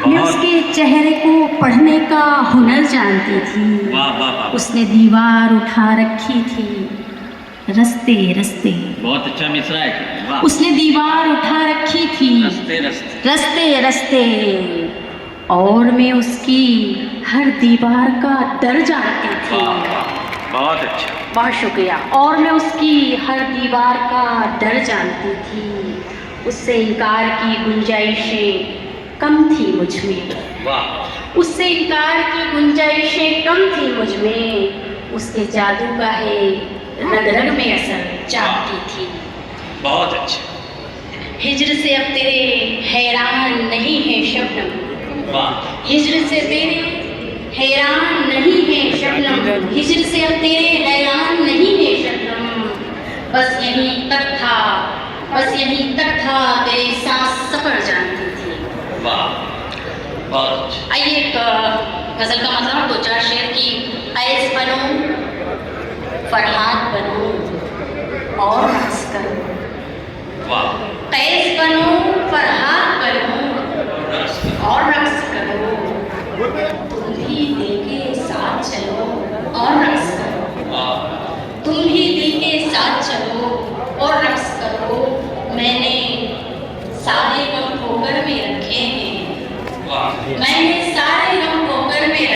मैं उसके चेहरे को पढ़ने का हुनर जानती थी। वाह वाह वाह, उसने दीवार उठा रखी थी रस्ते रस्ते। बहुत अच्छा मिसरा है। वाह, उसने दीवार उठा रखी थी रस्ते रस्ते। रस्ते रस्ते, और मैं उसकी हर दीवार का दर जानती थी। वाह वाह, बहुत अच्छा। बहुत शुक्रिया। और मैं उसकी हर दीवार का डर जानती थी। उससे इनकार की गुंजाइशें कम थी मुझ में। वाह, उससे इनकार की गुंजाइशें कम थी मुझ में। उसके जादू का है रग रग में असर जानती थी। बहुत अच्छा। हिज्र से अब तेरे हैरान नहीं है शबनम। वाह, हिज्र से तेरे हैरान नहीं है शबनम। हिज्र से अब तेरे हैरान नहीं है शबनम। बस यहीं तक था, बस यहीं तक था तेरे सांस सफर जानती थी। वाह, बहुत अच्छा। आइए एक गजल का मतलब दो चार शेर की। ऐस बनो फरहाद बनो और रक्स करो। वाह, कैस बनो फरहाद बनो और रक्स करो। तुम भी दिल के साथ चलो और रक्स करो। वाह, तुम भी दिल के साथ चलो